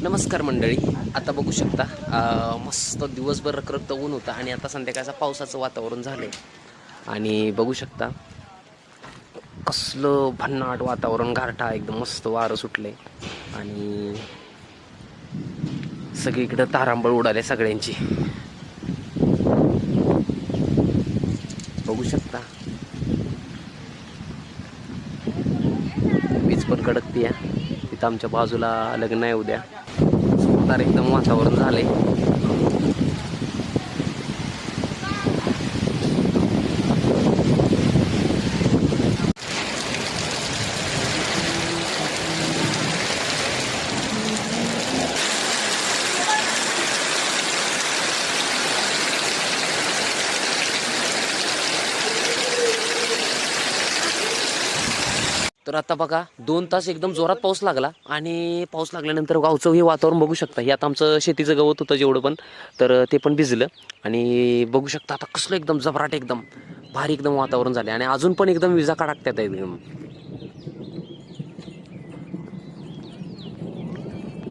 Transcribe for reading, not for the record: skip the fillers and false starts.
नमस्कार मंडळी, आता बघू शकता मस्त दिवसभर रखरखतं ऊन होतं आणि आता संध्याकाळचं पावसाचं वातावरण झालं आहे. आणि बघू शकता कसलं भन्नाट वातावरण, गारठा एकदम मस्त वारं सुटले आणि सगळीकडं तारांबळ उडाले सगळ्यांची. बघू शकता वीज पण कडकती आहे. तिथं आमच्या बाजूला लग्न आहे उद्या. तर एकदम वातावरण झालंय. तर आता बघा 2 तास एकदम जोरात पाऊस लागला आणि पाऊस लागल्यानंतर गावचं हे वातावरण बघू शकता. हे आता आमचं शेतीचं गवत होतं जेवढं पण, तर ते पण भिजलं आणि बघू शकता आता कसलं एकदम जबराट एकदम भारी एकदम वातावरण झालं आणि अजून पण एकदम विजा कडकत्यात एकदम.